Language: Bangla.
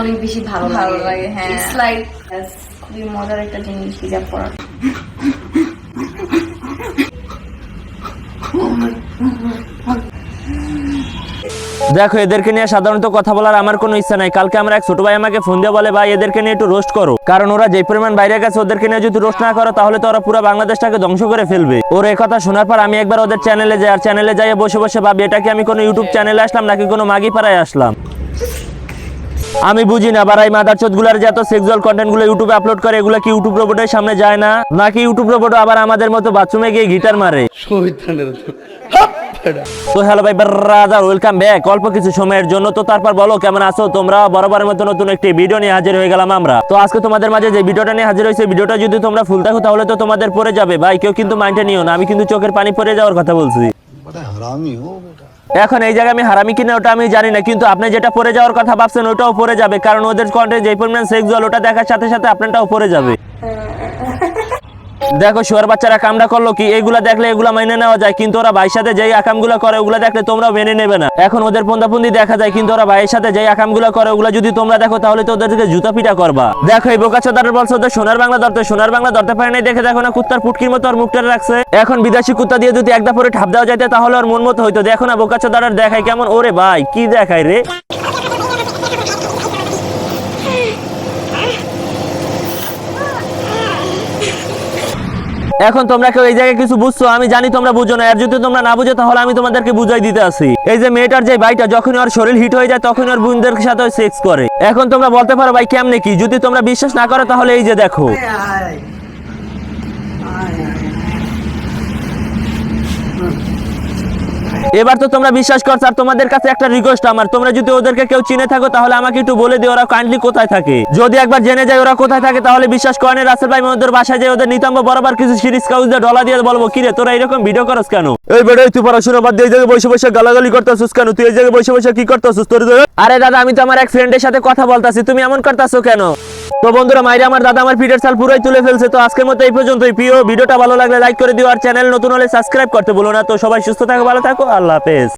অনেক বেশি ভালো লাগে। হ্যাঁ, ইটস লাইক খুবই মজার একটা জিনিস হিজাব পরা। দেখো এদেরকে নিয়ে সাধারণত কথা বলার আমার কোনো ইচ্ছা নাই। কালকে আমার এক ছোট ভাই আমাকে ফোন দিয়ে বলে, ভাই এদেরকে নিয়ে একটু রোস্ট করো, কারণ ওরা যে পরিমাণ বাইরে গেছে ওদেরকে নিয়ে যদি রোস্ট না করো তাহলে তো ওরা পুরো বাংলাদেশটাকে ধ্বংস করে ফেলবে। ওর এই কথা শোনার পর আমি একবার ওদের চ্যানেলে যাই, আর চ্যানেলে যাই বসে বসে ভাবি এটা কি আমি কোনো ইউটিউব চ্যানেলে আসলাম নাকি কোনো মাগি পাড়ায় আসলাম। আমি বুঝি না বারাই মাদারচোদ গুলার যে এত সেক্সুয়াল কন্টেন্ট গুলো ইউটিউবে আপলোড করে, এগুলো কি ইউটিউব রোবটের সামনে যায় না, নাকি ইউটিউব রোবট আবার আমাদের মতো বাথরুমে গিয়ে গিটার মারে। তো হ্যালো ভাই ব্রাদার, ওয়েলকাম ব্যাক অল্প কিছু সময়ের জন্য। তো তারপর বলো কেমন আছো তোমরা? বরাবরের মতো নতুন একটি ভিডিও নিয়ে হাজির হয়ে গেলাম আমরা। তো আজকে তোমাদের মাঝে যে ভিডিওটা নিয়ে হাজির হয়েছে, ভিডিওটা যদি তোমরা ফুল দেখো তাহলে তো তোমাদের পড়ে যাবে ভাই, কেউ কিন্তু মাইন্ডে নিও না, আমি কিন্তু চোখের পানি পড়ে যাওয়ার কথা বলছি। এখন এই জায়গায় আমি হারামি কিনা ওটা আমি জানি না, কিন্তু আপনি যেটা পড়ে যাওয়ার কথা ভাবছেন ওটাও পড়ে যাবে, কারণ ওদের কন্টেন্ট যে পরিমাণ সেক্সুয়াল ওটা দেখার সাথে সাথে আপনারটাও পড়ে যাবে। দেখো শুয়ার বাচ্চারা কামড়া করলো কি, এগুলা দেখলে এগুলা মেনে নেওয়া যায়, কিন্তু ওরা ভাইয়ের সাথে যেই আকামগুলো করে ওগুলা দেখলে তোমরাও মেনে নেবে না। এখন ওদের পন্দাপন্দি দেখা যায়, কিন্তু ওরা ভাইয়ের সাথে যেই আকামগুলো করে ওগুলা যদি তোমরা দেখো তাহলে তো ওদেরকে জুতা পিটা করবা। দেখো এই বোকাচোদারা বলছে ওদের সোনার বাংলা ধরতে পারে নাই, দেখে দেখো না কুত্তার পুটকির মতো আর মুখটা রাখছে। এখন বিদেশি কুত্তা দিয়ে যদি একটা পরে ঠাপ দেওয়া যাইতে তাহলে ওর মন মতো হইতো। দেখো না বোকাচোদারা দেখায় কেমন, ওরে ভাই কি দেখায় রে। এখন তোমরা কেউ এই জায়গায় কিছু বুঝছো, আমি জানি তোমরা বুঝো না, আর যদি তোমরা না বুঝো তাহলে আমি তোমাদেরকে বুঝাই দিতে আসি। এই যে মেয়েটার যে ভাইটা যখন ওর শরীর হিট হয়ে যায় তখন ওর বোনদের সাথে সেক্স করে। এখন তোমরা বলতে পারো ভাই কেমনে কি, যদি তোমরা বিশ্বাস না করো তাহলে এই যে দেখো। এবার তো তোমরা বিশ্বাস করছো, আর তোমাদের কাছে একটা রিকোয়েস্ট আমার, তোমরা যদি ওদেরকে কেউ চিনে থাকো তাহলে আমাকে একটু বলে দিও ওরা কাইন্ডলি কোথায় থাকে। যদি একবার জেনে যায় ওরা কোথায় থাকে তাহলে বিশ্বাস করেন রাসেল ভাই ওদের বাসায় যায় ওদের নিতম্ব বরাবর কিছু সিরিজ কাউজ দিয়ে ডলা দিয়ে বলবো, কিরে তোরা এরকম ভিডিও করছ কেন? এই বেড়ে তুই পড়াশোনা বাদ দিয়ে এই জায়গায় বসে বসে গালাগালি করতেছিস কেন? তুই এই জায়গায় বসে বসে কি করতেছিস তোর? আরে দাদা আমি তো আমার এক ফ্রেন্ডের সাথে কথা বলতাছি, তুমি এমন করতেছো কেন? তো বন্ধুরা মাইরে আমার দাদা আমার পিঠের চাল পুরোই তুলে ফেলছে। তো আজকের মতো এই পর্যন্তই। প্রিয় ভিডিওটা ভালো লাগলে লাইক করে দিও, আর চ্যানেল নতুন হলে সাবস্ক্রাইব করতে ভুলো না। তো সবাই সুস্থ থাকো, ভালো থাকো, আল্লাহ হাফেজ।